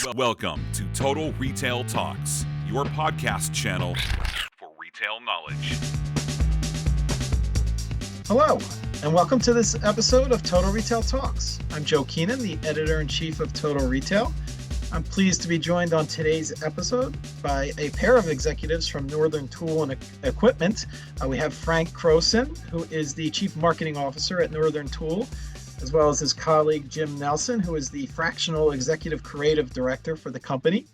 Welcome to Total Retail Talks, your podcast channel for retail knowledge. Hello, and welcome to this episode of Total Retail Talks. I'm Joe Keenan, the editor-in-chief of Total Retail. I'm pleased to be joined on today's episode by a pair of executives from Northern Tool and Equipment. We have Frank Croson, who is the Chief Marketing Officer at Northern Tool, as well as his colleague Jim Nelson, who is the Fractional Executive Creative Director for the company.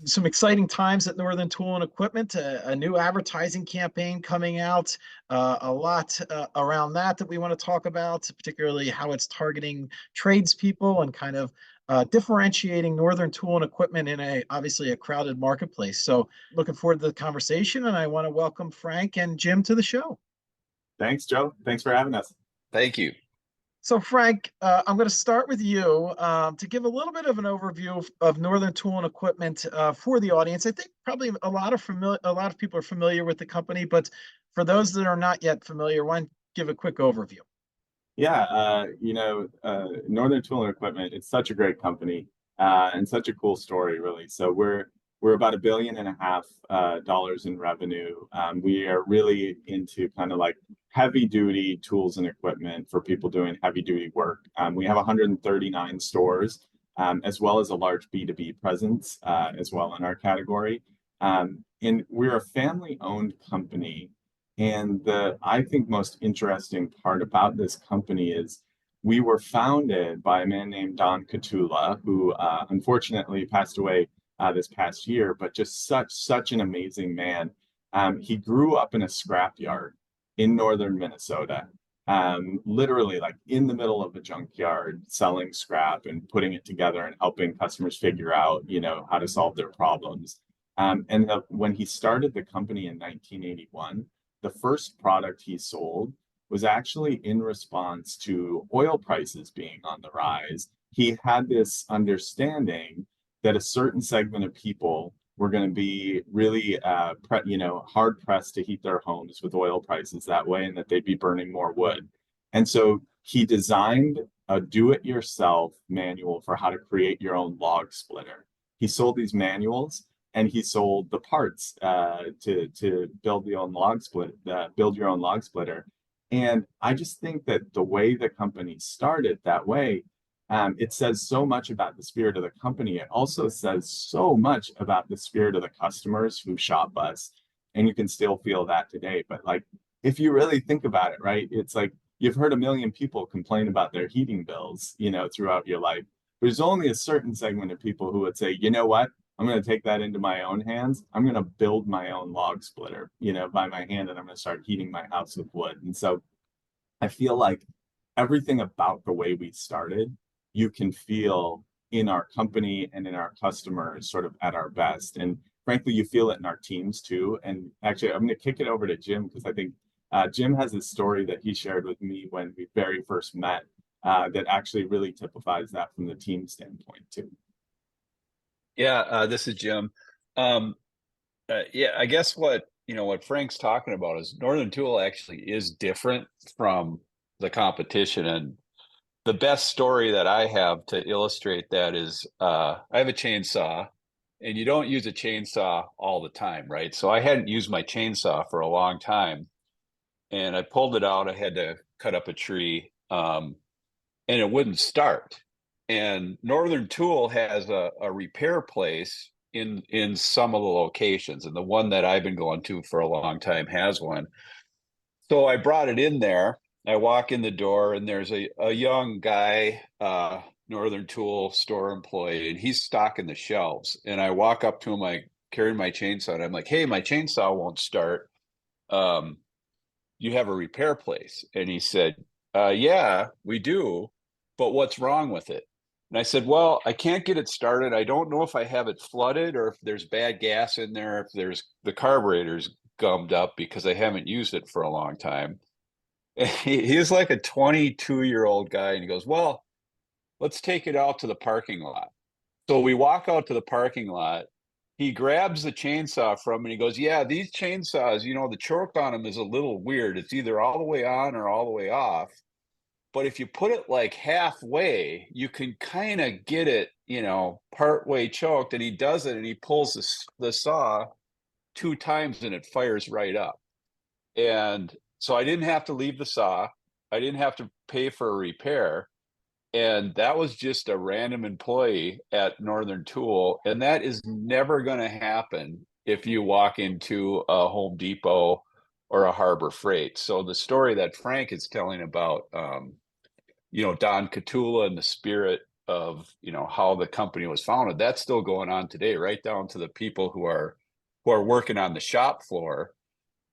Some exciting times at Northern Tool and Equipment, a new advertising campaign coming out, a lot around that we want to talk about, particularly how it's targeting tradespeople and kind of differentiating Northern Tool and Equipment in obviously a crowded marketplace. So looking forward to the conversation, and I want to welcome Frank and Jim to the show. Thanks, Joe. Thanks for having us. Thank you. So Frank, I'm going to start with you to give a little bit of an overview of Northern Tool and Equipment for the audience. I think probably a lot of people are familiar with the company, but for those that are not yet familiar, why don't you give a quick overview? Yeah, Northern Tool and Equipment, it's such a great company and such a cool story, really. So we're about $1.5 billion in revenue. We are really into kind of like heavy duty tools and equipment for people doing heavy duty work. We have 139 stores, as well as a large B2B presence as well in our category. And we're a family owned company. And the, I think, most interesting part about this company is we were founded by a man named Don Catula, who unfortunately passed away this past year, but just such an amazing man. He grew up in a scrapyard in northern Minnesota, literally like in the middle of a junkyard, selling scrap and putting it together and helping customers figure out, how to solve their problems. When he started the company in 1981, the first product he sold was actually in response to oil prices being on the rise. He had this understanding that a certain segment of people were going to be really, hard pressed to heat their homes with oil prices that way, and that they'd be burning more wood. And so he designed a do-it-yourself manual for how to create your own log splitter. He sold these manuals, and he sold the parts to build your own log splitter. And I just think that the way the company started that way, it says so much about the spirit of the company. It also says so much about the spirit of the customers who shop us. And you can still feel that today. But like, if you really think about it, right, it's like you've heard a million people complain about their heating bills, throughout your life. There's only a certain segment of people who would say, you know what, I'm going to take that into my own hands. I'm going to build my own log splitter, by my hand, and I'm going to start heating my house with wood. And so I feel like everything about the way we started, you can feel in our company and in our customers sort of at our best. And frankly, you feel it in our teams too. And actually, I'm going to kick it over to Jim, because I think Jim has a story that he shared with me when we very first met that actually really typifies that from the team standpoint too. Yeah, this is Jim. I guess what Frank's talking about is Northern Tool actually is different from the competition. And the best story that I have to illustrate that is I have a chainsaw, and you don't use a chainsaw all the time, right? So I hadn't used my chainsaw for a long time, and I pulled it out. I had to cut up a tree, and it wouldn't start. And Northern Tool has a repair place in some of the locations, and the one that I've been going to for a long time has one. So I brought it in there. I walk in the door, and there's a young guy, Northern Tool store employee, and he's stocking the shelves. And I walk up to him, I carry my chainsaw, and I'm like, "Hey, my chainsaw won't start. You have a repair place?" And he said, "Yeah, we do, but what's wrong with it?" And I said, "Well, I can't get it started. I don't know if I have it flooded or if there's bad gas in there, if there's the carburetor's gummed up because I haven't used it for a long time." And he's like a 22-year-old guy, and he goes, "Well, let's take it out to the parking lot." So we walk out to the parking lot. He grabs the chainsaw from me, and he goes, "Yeah, these chainsaws, the choke on them is a little weird. It's either all the way on or all the way off. But if you put it like halfway, you can kind of get it partway choked, and he does it, and he pulls the saw 2 times, and it fires right up. And so I didn't have to leave the saw. I didn't have to pay for a repair. And that was just a random employee at Northern Tool. And that is never going to happen if you walk into a Home Depot or a Harbor Freight. So the story that Frank is telling about, Don Catula and the spirit of, how the company was founded, that's still going on today, right down to the people who are working on the shop floor.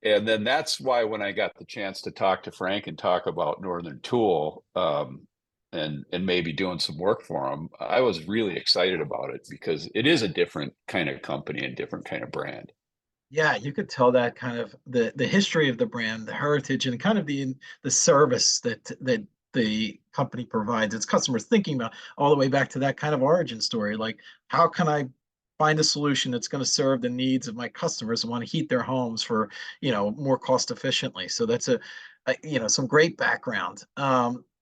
And then that's why when I got the chance to talk to Frank and talk about Northern Tool, and maybe doing some work for him, I was really excited about it because it is a different kind of company and different kind of brand. Yeah, you could tell that kind of the history of the brand, the heritage, and kind of the service that the company provides its customers, thinking about all the way back to that kind of origin story. Like, how can I find a solution that's going to serve the needs of my customers who want to heat their homes for, more cost efficiently? So that's some great background.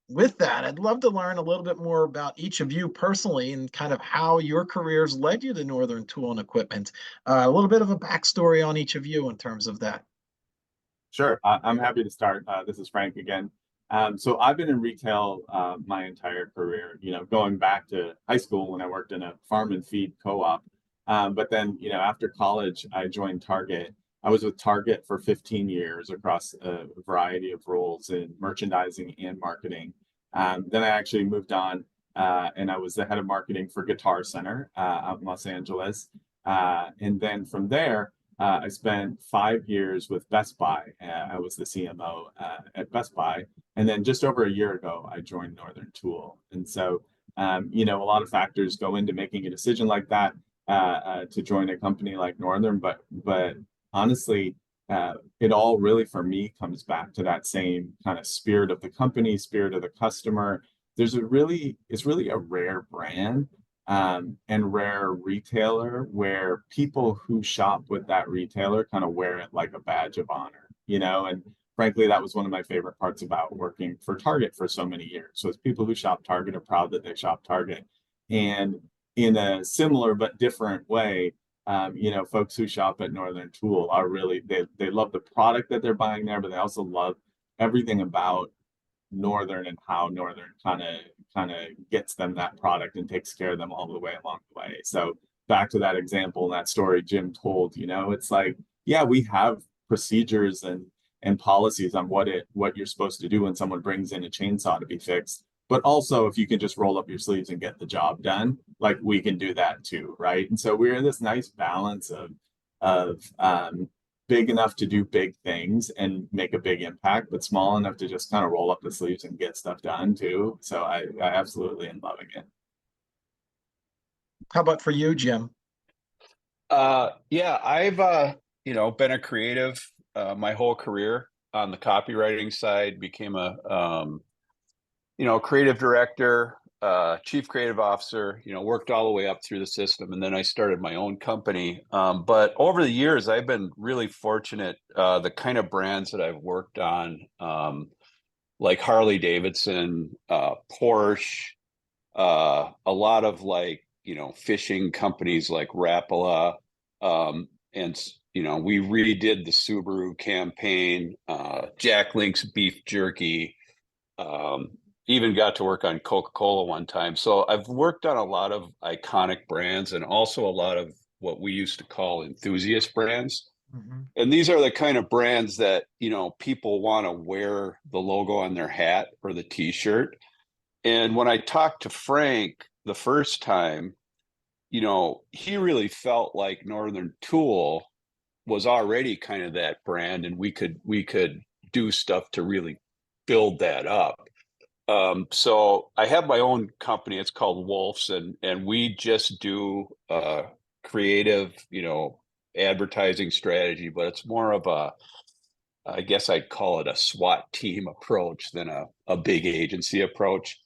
With that, I'd love to learn a little bit more about each of you personally and kind of how your careers led you to Northern Tool and Equipment. A little bit of a backstory on each of you in terms of that. Sure, I'm happy to start. This is Frank again. So I've been in retail my entire career, going back to high school when I worked in a farm and feed co-op. But then, after college, I joined Target. I was with Target for 15 years across a variety of roles in merchandising and marketing. Then I actually moved on and I was the head of marketing for Guitar Center out in Los Angeles. And then from there, I spent 5 years with Best Buy. I was the CMO at Best Buy. And then just over a year ago, I joined Northern Tool. And so, a lot of factors go into making a decision like that to join a company like Northern. But honestly, it all really for me comes back to that same kind of spirit of the company, spirit of the customer. It's really a rare brand and rare retailer where people who shop with that retailer kind of wear it like a badge of honor, and frankly, that was one of my favorite parts about working for Target for so many years. So it's people who shop Target are proud that they shop Target. And in a similar but different way, folks who shop at Northern Tool are really, they love the product that they're buying there, but they also love everything about Northern and how Northern kind of gets them that product and takes care of them all the way along the way. So back to that example and that story Jim told, it's like, yeah, we have procedures and policies on what you're supposed to do when someone brings in a chainsaw to be fixed. But also, if you can just roll up your sleeves and get the job done, like we can do that too, right? And so we're in this nice balance of big enough to do big things and make a big impact, but small enough to just kind of roll up the sleeves and get stuff done too. So I absolutely am loving it. How about for you, Jim? Yeah, I've been a creative my whole career on the copywriting side, became a creative director, chief creative officer, worked all the way up through the system. And then I started my own company. But over the years, I've been really fortunate. The kind of brands that I've worked on, like Harley Davidson, Porsche, a lot of fishing companies like Rapala. And, we redid the Subaru campaign, Jack Link's beef jerky, even got to work on Coca-Cola one time. So I've worked on a lot of iconic brands and also a lot of what we used to call enthusiast brands. Mm-hmm. And these are the kind of brands that, people want to wear the logo on their hat or the t-shirt. And when I talked to Frank the first time, he really felt like Northern Tool was already kind of that brand, and we could do stuff to really build that up. So I have my own company. It's called Wolf's, and we just do creative, advertising strategy, but it's more of I guess I'd call it a SWAT team approach than a big agency approach.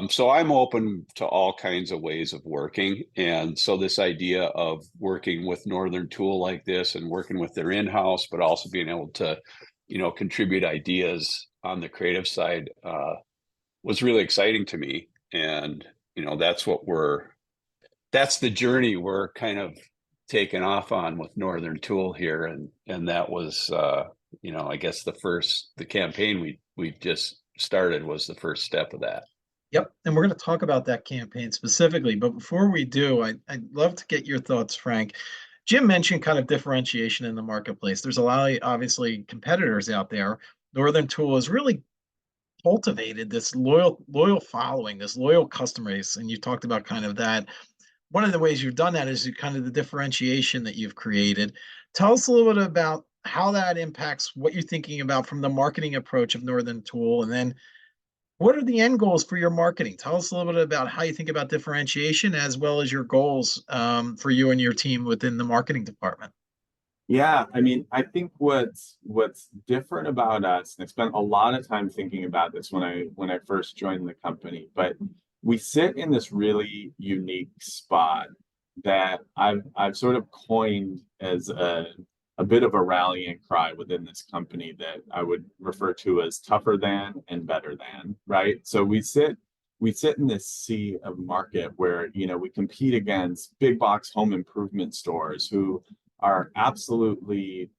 So I'm open to all kinds of ways of working. And so this idea of working with Northern Tool like this and working with their in-house, but also being able to, contribute ideas on the creative side, was really exciting to me. And, that's what we're that's the journey we're kind of taking off on with Northern Tool here, and that was I guess the campaign we just started was the first step of that. Yep. And we're going to talk about that campaign specifically. But before we do, I'd love to get your thoughts, Frank. Jim mentioned kind of differentiation in the marketplace. There's a lot of obviously competitors out there. Northern Tool has really cultivated this loyal following, this loyal customer base. And you talked about kind of that. One of the ways you've done that is kind of the differentiation that you've created. Tell us a little bit about how that impacts what you're thinking about from the marketing approach of Northern Tool, and then what are the end goals for your marketing? Tell us a little bit about how you think about differentiation as well as your goals for you and your team within the marketing department. Yeah, I mean, I think what's different about us, and I spent a lot of time thinking about this when I first joined the company, but we sit in this really unique spot that I've sort of coined as a bit of a rallying cry within this company that I would refer to as tougher than and better than, right? So we sit in this sea of market where, we compete against big box home improvement stores who are absolutely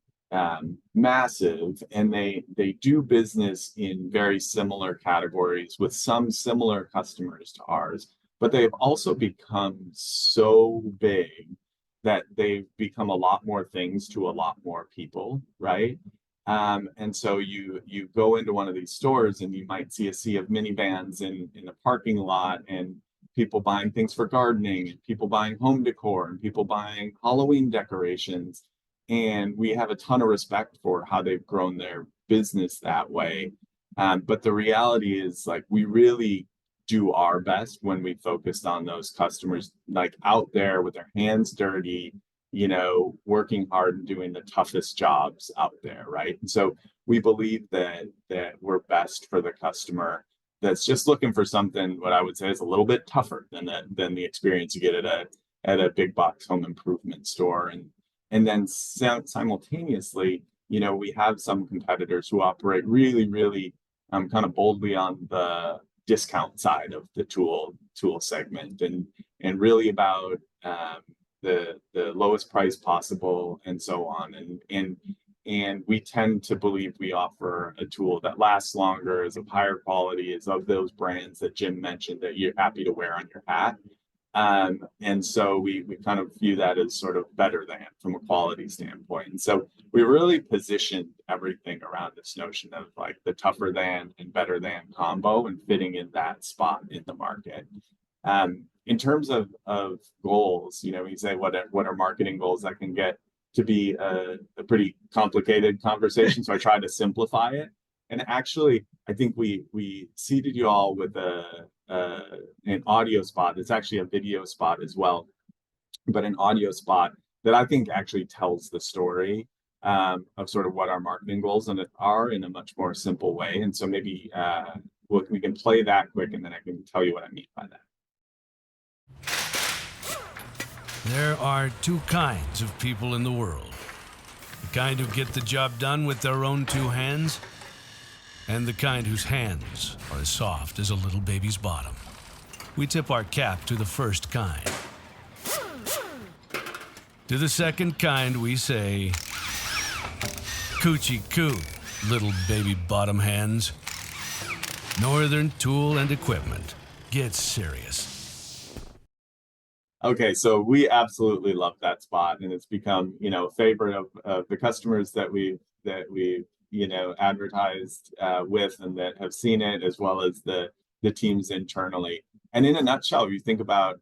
massive, and they do business in very similar categories with some similar customers to ours, but they've also become so big that they've become a lot more things to a lot more people, right? And so you go into one of these stores and you might see a sea of minivans in the parking lot, and people buying things for gardening, and people buying home decor, and people buying Halloween decorations. And we have a ton of respect for how they've grown their business that way. But the reality is, like, we really do our best when we focused on those customers, like out there with their hands dirty, working hard and doing the toughest jobs out there, right? And so we believe that we're best for the customer that's just looking for something, what I would say is a little bit tougher than the experience you get at a big box home improvement store. And then simultaneously, we have some competitors who operate really, really kind of boldly on the discount side of the tool segment, and really about the lowest price possible and so on. And we tend to believe we offer a tool that lasts longer, is of higher quality, is of those brands that Jim mentioned that you're happy to wear on your hat. And so we kind of view that as sort of better than from a quality standpoint. And so we really positioned everything around this notion of like the tougher than and better than combo and fitting in that spot in the market. In terms of goals, you say what are marketing goals, that can get to be a pretty complicated conversation. So I try to simplify it. And actually, I think we seated you all with an audio spot. It's actually a video spot as well, but an audio spot that I think actually tells the story of sort of what our marketing goals are in a much more simple way. And so maybe we can play that quick, and then I can tell you what I mean by that. There are two kinds of people in the world. The kind who get the job done with their own two hands, and the kind whose hands are as soft as a little baby's bottom. We tip our cap to the first kind. To the second kind, we say, coochie coo, little baby bottom hands. Northern Tool and Equipment. Get serious. Okay, so we absolutely love that spot, and it's become, a favorite of the customers that we've advertised with, and that have seen it, as well as the teams internally. And in a nutshell, if you think about,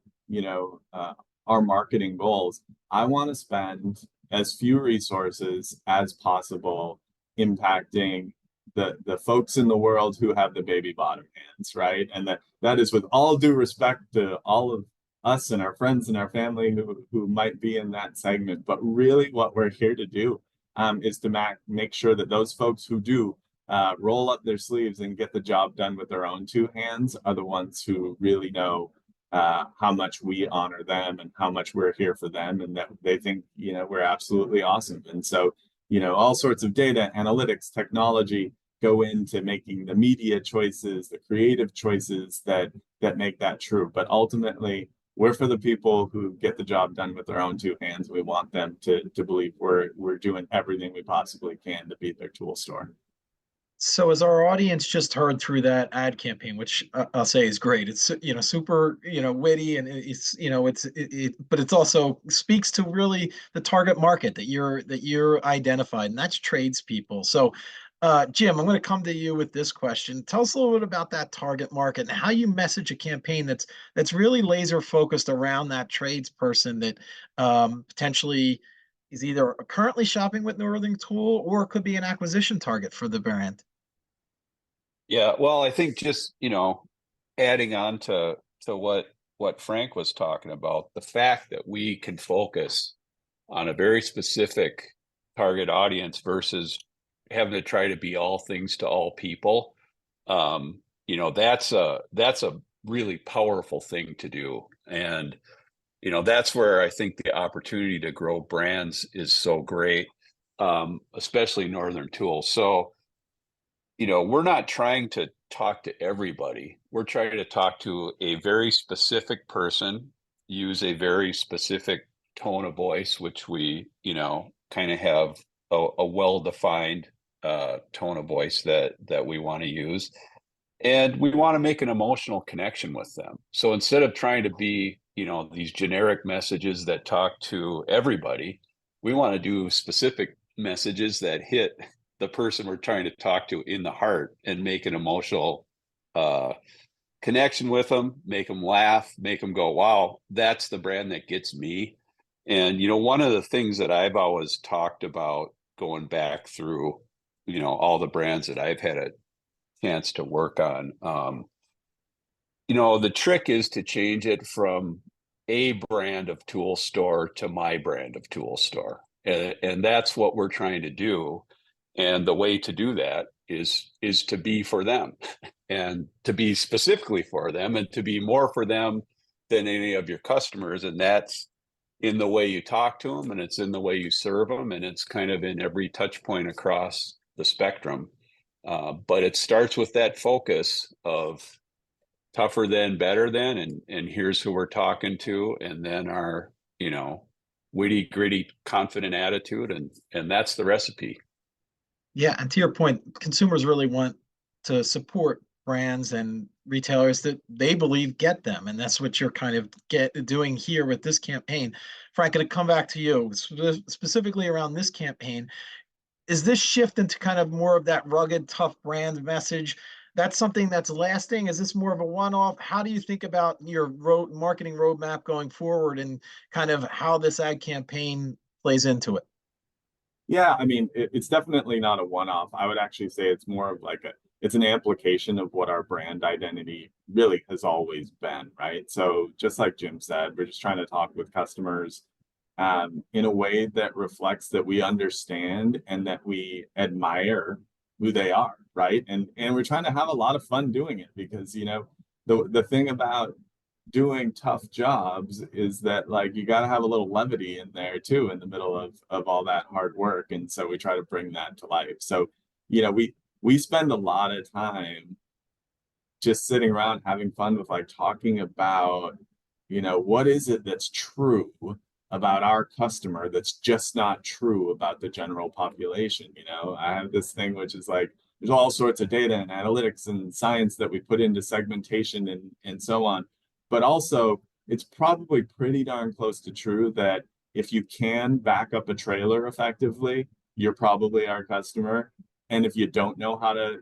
our marketing goals, I want to spend as few resources as possible impacting the folks in the world who have the baby bottom hands, right? And that is with all due respect to all of us and our friends and our family who might be in that segment. But really what we're here to do is to make sure that those folks who do roll up their sleeves and get the job done with their own two hands are the ones who really know how much we honor them and how much we're here for them, and that they think, we're absolutely awesome. And so, all sorts of data, analytics, technology go into making the media choices, the creative choices that make that true. But ultimately, we're for the people who get the job done with their own two hands. We want them to believe we're doing everything we possibly can to be their tool store. So as our audience just heard through that ad campaign, which I'll say is great, it's super witty, and it's but it's also speaks to really the target market that you're identified, and that's tradespeople. So, Jim, I'm going to come to you with this question. Tell us a little bit about that target market and how you message a campaign that's really laser focused around that tradesperson that potentially is either currently shopping with Northern Tool or it could be an acquisition target for the brand. Yeah, well, I think just, adding on to what Frank was talking about, the fact that we can focus on a very specific target audience versus having to try to be all things to all people, that's a really powerful thing to do. And that's where I think the opportunity to grow brands is so great, especially Northern Tool. So we're not trying to talk to everybody. We're trying to talk to a very specific person, use a very specific tone of voice, which we, kind of have a well-defined tone of voice that we want to use. And we want to make an emotional connection with them. So instead of trying to be, these generic messages that talk to everybody, we want to do specific messages that hit the person we're trying to talk to in the heart and make an emotional connection with them, make them laugh, make them go, wow, that's the brand that gets me. And, one of the things that I've always talked about going back through, all the brands that I've had a chance to work on, the trick is to change it from a brand of tool store to my brand of tool store. And that's what we're trying to do. And the way to do that is to be for them and to be specifically for them and to be more for them than any of your customers. And that's in the way you talk to them, and it's in the way you serve them, and it's kind of in every touch point across the spectrum. But it starts with that focus of tougher than, better than, and here's who we're talking to. And then our, witty, gritty, confident attitude. And that's the recipe. Yeah, and to your point, consumers really want to support brands and retailers that they believe get them, and that's what you're kind of doing here with this campaign. Frank, going to come back to you specifically around this campaign. Is this shift into kind of more of that rugged, tough brand message? That's something that's lasting? Is this more of a one-off? How do you think about your marketing roadmap going forward and kind of how this ad campaign plays into it? Yeah, I mean, it's definitely not a one-off. I would actually say it's more of like it's an amplification of what our brand identity really has always been, right? So just like Jim said, we're just trying to talk with customers in a way that reflects that we understand and that we admire who they are, right? And we're trying to have a lot of fun doing it because, the thing about doing tough jobs is that like you got to have a little levity in there too in the middle of all that hard work, and so we try to bring that to life. So we spend a lot of time just sitting around having fun with like talking about what is it that's true about our customer that's just not true about the general population. I have this thing which is like there's all sorts of data and analytics and science that we put into segmentation and so on. But also, it's probably pretty darn close to true that if you can back up a trailer effectively, you're probably our customer. And if you don't know how to,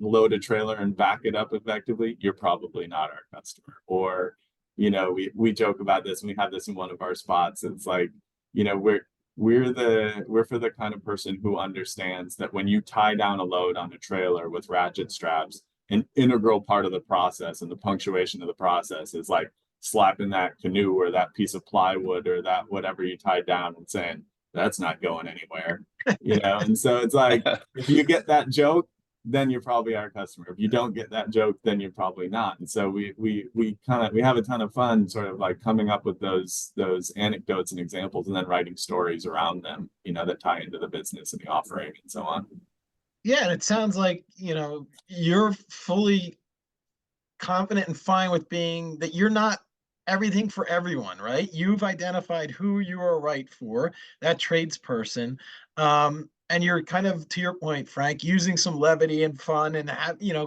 load a trailer and back it up effectively, you're probably not our customer. Or, we joke about this, and we have this in one of our spots. It's like, we're for the kind of person who understands that when you tie down a load on a trailer with ratchet straps, an integral part of the process and the punctuation of the process is like slapping that canoe or that piece of plywood or that whatever you tied down and saying that's not going anywhere, and so it's like if you get that joke, then you're probably our customer. If you don't get that joke, then you're probably not. And so we have a ton of fun sort of like coming up with those anecdotes and examples and then writing stories around them, that tie into the business and the offering and so on. Yeah, and it sounds like, you're fully confident and fine with being that you're not everything for everyone, right? You've identified who you are right for, that tradesperson. And you're kind of, to your point, Frank, using some levity and fun and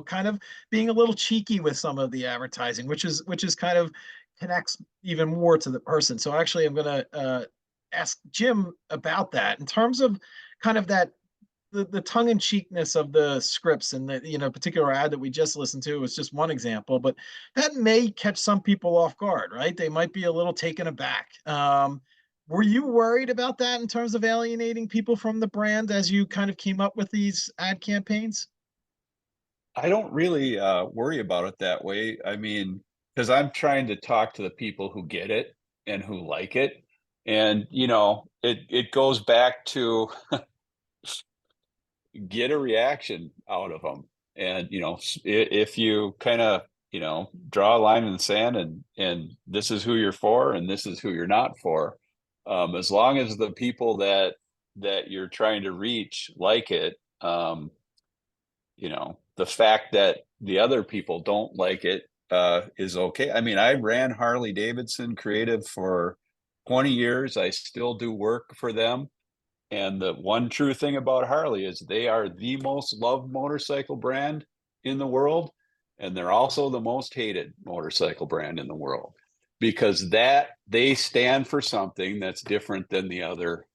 kind of being a little cheeky with some of the advertising, which is kind of connects even more to the person. So actually, I'm going to ask Jim about that in terms of kind of that the tongue-in-cheekness of the scripts and the particular ad that we just listened to was just one example, but that may catch some people off guard, right? They might be a little taken aback. Were you worried about that in terms of alienating people from the brand as you kind of came up with these ad campaigns? I don't really worry about it that way. I mean, because I'm trying to talk to the people who get it and who like it. And, it goes back to get a reaction out of them. And, if you kind of, draw a line in the sand and this is who you're for and this is who you're not for, as long as the people that you're trying to reach like it, the fact that the other people don't like it is okay. I mean, I ran Harley Davidson creative for 20 years. I still do work for them. And the one true thing about Harley is they are the most loved motorcycle brand in the world. And they're also the most hated motorcycle brand in the world because that they stand for something that's different than the other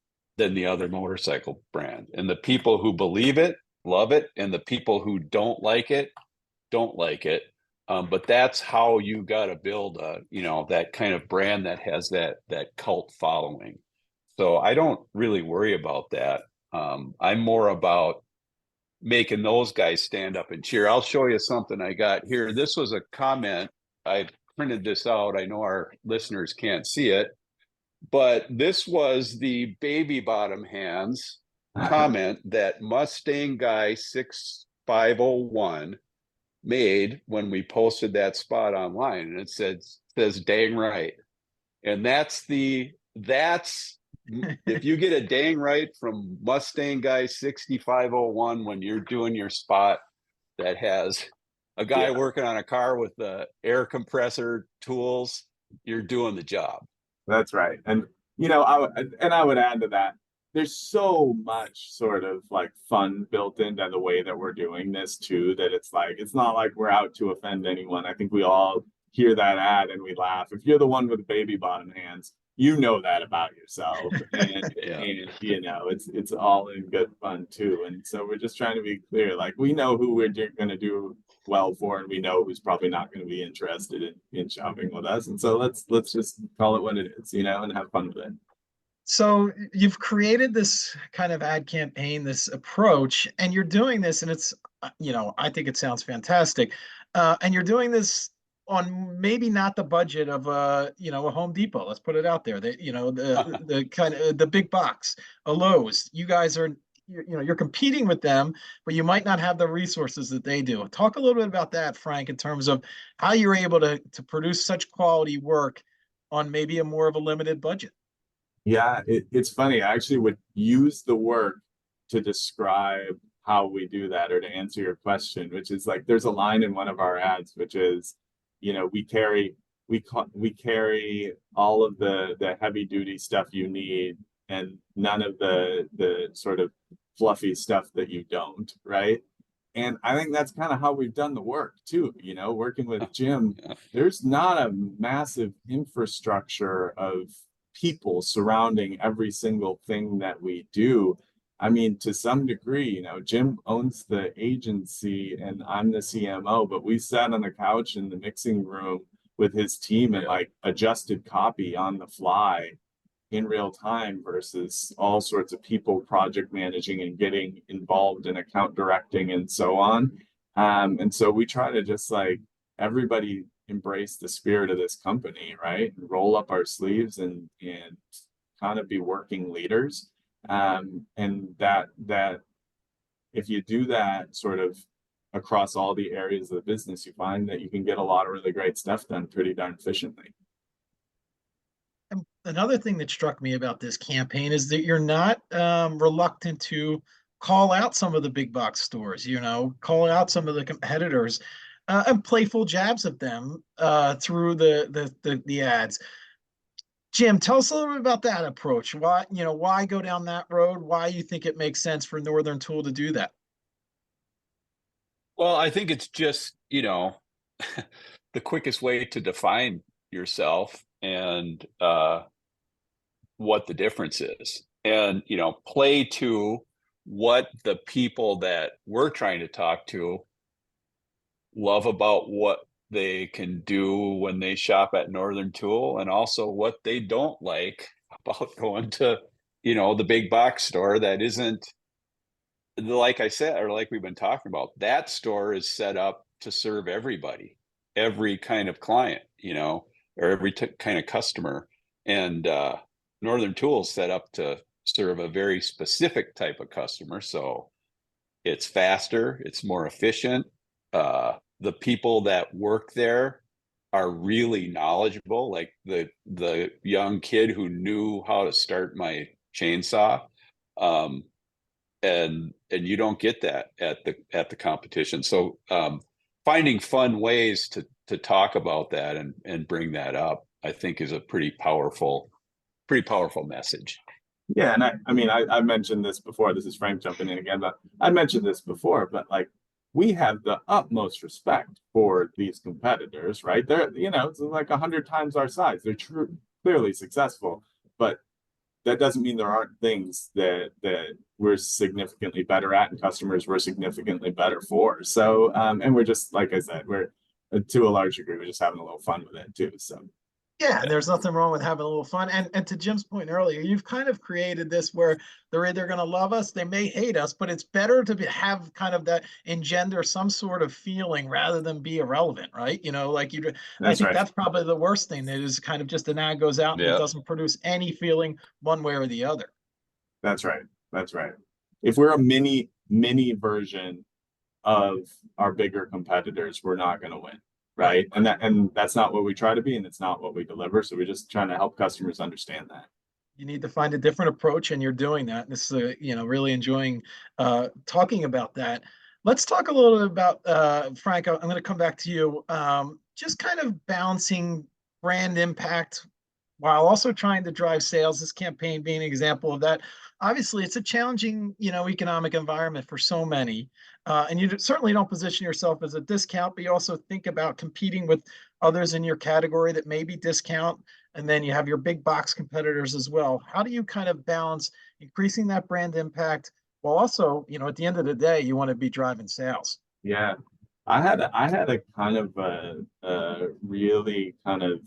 motorcycle brand. And the people who believe it love it, and the people who don't like it don't like it. But that's how you got to build that kind of brand that has that cult following. So I don't really worry about that. I'm more about making those guys stand up and cheer. I'll show you something I got here. This was a comment. I printed this out. I know our listeners can't see it, but this was the baby bottom hands comment that Mustang Guy 6501 made when we posted that spot online, and it says dang right. And that's if you get a dang right from Mustang Guy 6501 when you're doing your spot that has a guy working on a car with the air compressor tools, you're doing the job. That's right. And I would add to that, there's so much sort of like fun built into the way that we're doing this too, that it's not like we're out to offend anyone. I think we all hear that ad and we laugh. If you're the one with baby bottom hands, you know that about yourself. And, and it's all in good fun too. And so we're just trying to be clear, like we know who we're going to do well for, and we know who's probably not going to be interested in shopping with us. And so let's just call it what it is, and have fun with it. So you've created this kind of ad campaign, this approach, and you're doing this, and it's, I think it sounds fantastic. And you're doing this on maybe not the budget of a Home Depot. Let's put it out there. The kind of the big box, a Lowe's. You guys are, you're competing with them, but you might not have the resources that they do. Talk a little bit about that, Frank, in terms of how you're able to produce such quality work on maybe a more of a limited budget. Yeah, it's funny. I actually would use the work to describe how we do that, or to answer your question, which is like there's a line in one of our ads, which is, we carry all of the heavy duty stuff you need and none of the sort of fluffy stuff that you don't, right? And I think that's kind of how we've done the work too, working with Jim. There's not a massive infrastructure of people surrounding every single thing that we do. I mean, to some degree, Jim owns the agency and I'm the CMO, but we sat on the couch in the mixing room with his team and like adjusted copy on the fly in real time versus all sorts of people project managing and getting involved in account directing and so on. And so we try to just like everybody embrace the spirit of this company, right? And roll up our sleeves and kind of be working leaders. And that if you do that sort of across all the areas of the business, you find that you can get a lot of really great stuff done pretty darn efficiently. And another thing that struck me about this campaign is that you're not reluctant to call out some of the big box stores, call out some of the competitors. and playful jabs at them through the ads. Jim, tell us a little bit about that approach. Why go down that road? Why you think it makes sense for Northern Tool to do that? Well, I think it's just, the quickest way to define yourself and what the difference is. And, play to what the people that we're trying to talk to love about what they can do when they shop at Northern Tool, and also what they don't like about going to, the big box store that isn't, like I said, or like we've been talking about. That store is set up to serve everybody, every kind of client, or every kind of customer. And Northern Tool is set up to serve a very specific type of customer. So it's faster, it's more efficient. The people that work there are really knowledgeable, like the young kid who knew how to start my chainsaw. And you don't get that at the competition. So finding fun ways to talk about that and bring that up, I think, is a pretty powerful message. Yeah, and I mean, I mentioned this before. This is Frank jumping in again, but I mentioned this before. But like, we have the utmost respect for these competitors, right? They're, it's like 100 times our size. They're clearly successful, but that doesn't mean there aren't things that we're significantly better at and customers we're significantly better for. So, and we're just, like I said, we're to a large degree, we're just having a little fun with it too. So. Yeah, and there's nothing wrong with having a little fun. And to Jim's point earlier, you've kind of created this where they're either going to love us, they may hate us, but it's better to have kind of that engender some sort of feeling rather than be irrelevant, right? I think that's probably the worst thing. That is kind of just an ad goes out and it doesn't produce any feeling one way or the other. That's right. That's right. If we're a mini version of our bigger competitors, we're not going to win. Right. And that's not what we try to be, and it's not what we deliver. So we're just trying to help customers understand that. You need to find a different approach, and you're doing that. And this is, really enjoying talking about that. Let's talk a little bit about, Frank, I'm going to come back to you. Just kind of balancing brand impact while also trying to drive sales, this campaign being an example of that. Obviously, it's a challenging, economic environment for so many. And you certainly don't position yourself as a discount, but you also think about competing with others in your category that maybe discount. And then you have your big box competitors as well. How do you kind of balance increasing that brand impact while also, at the end of the day, you want to be driving sales? Yeah, I had a kind of a really kind of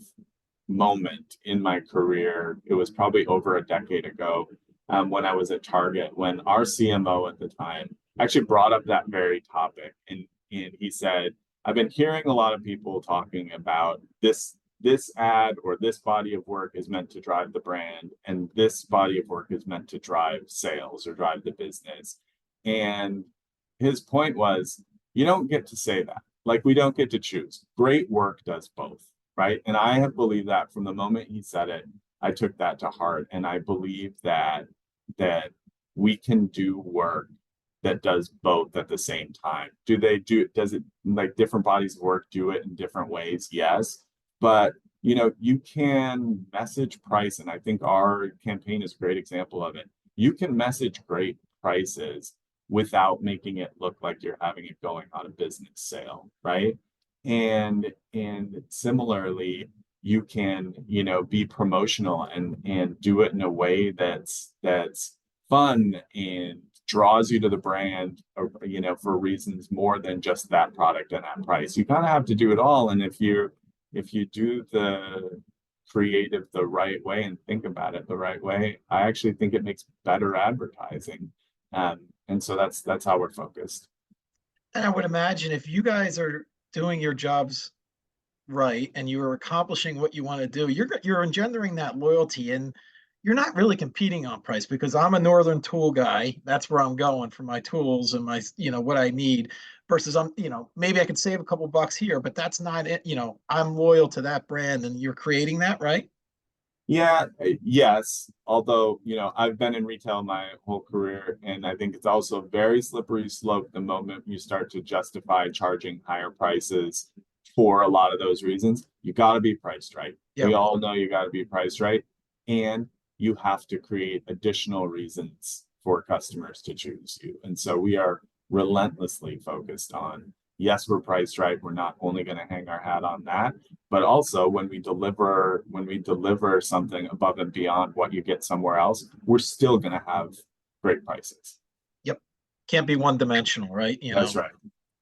moment in my career. It was probably over a decade ago, when I was at Target, when our CMO at the time actually brought up that very topic. And he said, I've been hearing a lot of people talking about this ad or this body of work is meant to drive the brand, and this body of work is meant to drive sales or drive the business. And his point was, you don't get to say that. Like, we don't get to choose. Great work does both, right? And I have believed that from the moment he said it. I took that to heart, and I believe that we can do work that does both at the same time. Does it, like, different bodies of work do it in different ways? Yes. But you can message price, and I think our campaign is a great example of it. You can message great prices without making it look like you're having it going on a business sale, right? And similarly, you can, be promotional and do it in a way that's fun and draws you to the brand, for reasons more than just that product and that price. You kind of have to do it all. And if you do the creative the right way and think about it the right way, I actually think it makes better advertising. And so that's how we're focused. And I would imagine if you guys are doing your jobs right and you are accomplishing what you want to do, you're engendering that loyalty, and you're not really competing on price, because I'm a Northern Tool guy. That's where I'm going for my tools and my, what I need, versus maybe I could save a couple bucks here, but that's not it. I'm loyal to that brand, and you're creating that, right? Yeah, yes. Although, I've been in retail my whole career, and I think it's also a very slippery slope the moment you start to justify charging higher prices for a lot of those reasons. You got to be priced right. Yep. We all know you got to be priced right, and you have to create additional reasons for customers to choose you. And so we are relentlessly focused on, yes, we're priced right. We're not only going to hang our hat on that, but also when we deliver something above and beyond what you get somewhere else, we're still going to have great prices. Yep. Can't be one dimensional, right? That's right.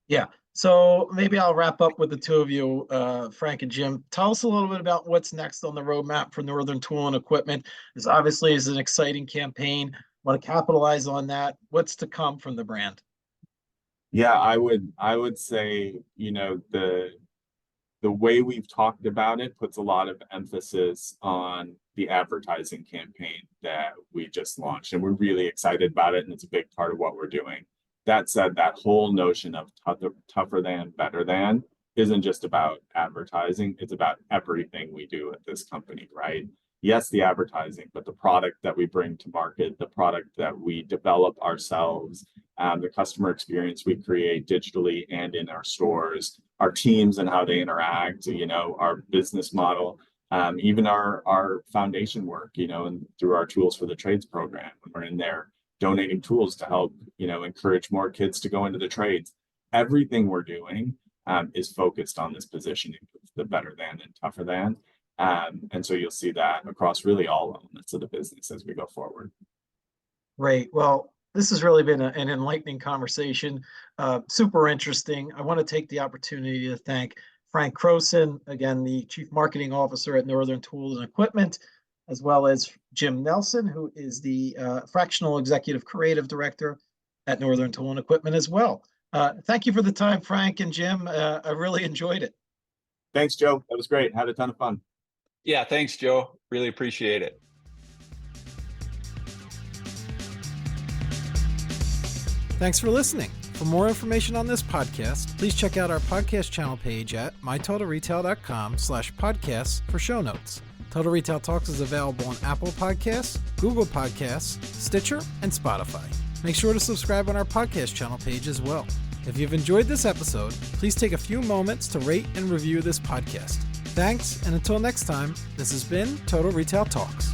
Yeah. So maybe I'll wrap up with the two of you, Frank and Jim. Tell us a little bit about what's next on the roadmap for Northern Tool and Equipment. This obviously is an exciting campaign. Want to capitalize on that. What's to come from the brand? Yeah, I would say, the way we've talked about it puts a lot of emphasis on the advertising campaign that we just launched, and we're really excited about it, and it's a big part of what we're doing. That said, that whole notion of tougher than, better than isn't just about advertising. It's about everything we do at this company, right? Yes, the advertising, but the product that we bring to market, the product that we develop ourselves, the customer experience we create digitally and in our stores, our teams and how they interact, our business model, even our foundation work, and through our Tools for the Trades program, when we're in there donating tools to help, encourage more kids to go into the trades. Everything we're doing is focused on this positioning of the better than and tougher than. And so you'll see that across really all elements of the business as we go forward. Great. Well, this has really been an enlightening conversation. Super interesting. I want to take the opportunity to thank Frank Croson, again, the Chief Marketing Officer at Northern Tools and Equipment, as well as Jim Nelson, who is the Fractional Executive Creative Director at Northern Tool and Equipment as well. Thank you for the time, Frank and Jim. I really enjoyed it. Thanks, Joe. That was great. Had a ton of fun. Yeah, thanks, Joe. Really appreciate it. Thanks for listening. For more information on this podcast, please check out our podcast channel page at mytotalretail.com/podcasts for show notes. Total Retail Talks is available on Apple Podcasts, Google Podcasts, Stitcher, and Spotify. Make sure to subscribe on our podcast channel page as well. If you've enjoyed this episode, please take a few moments to rate and review this podcast. Thanks, and until next time, this has been Total Retail Talks.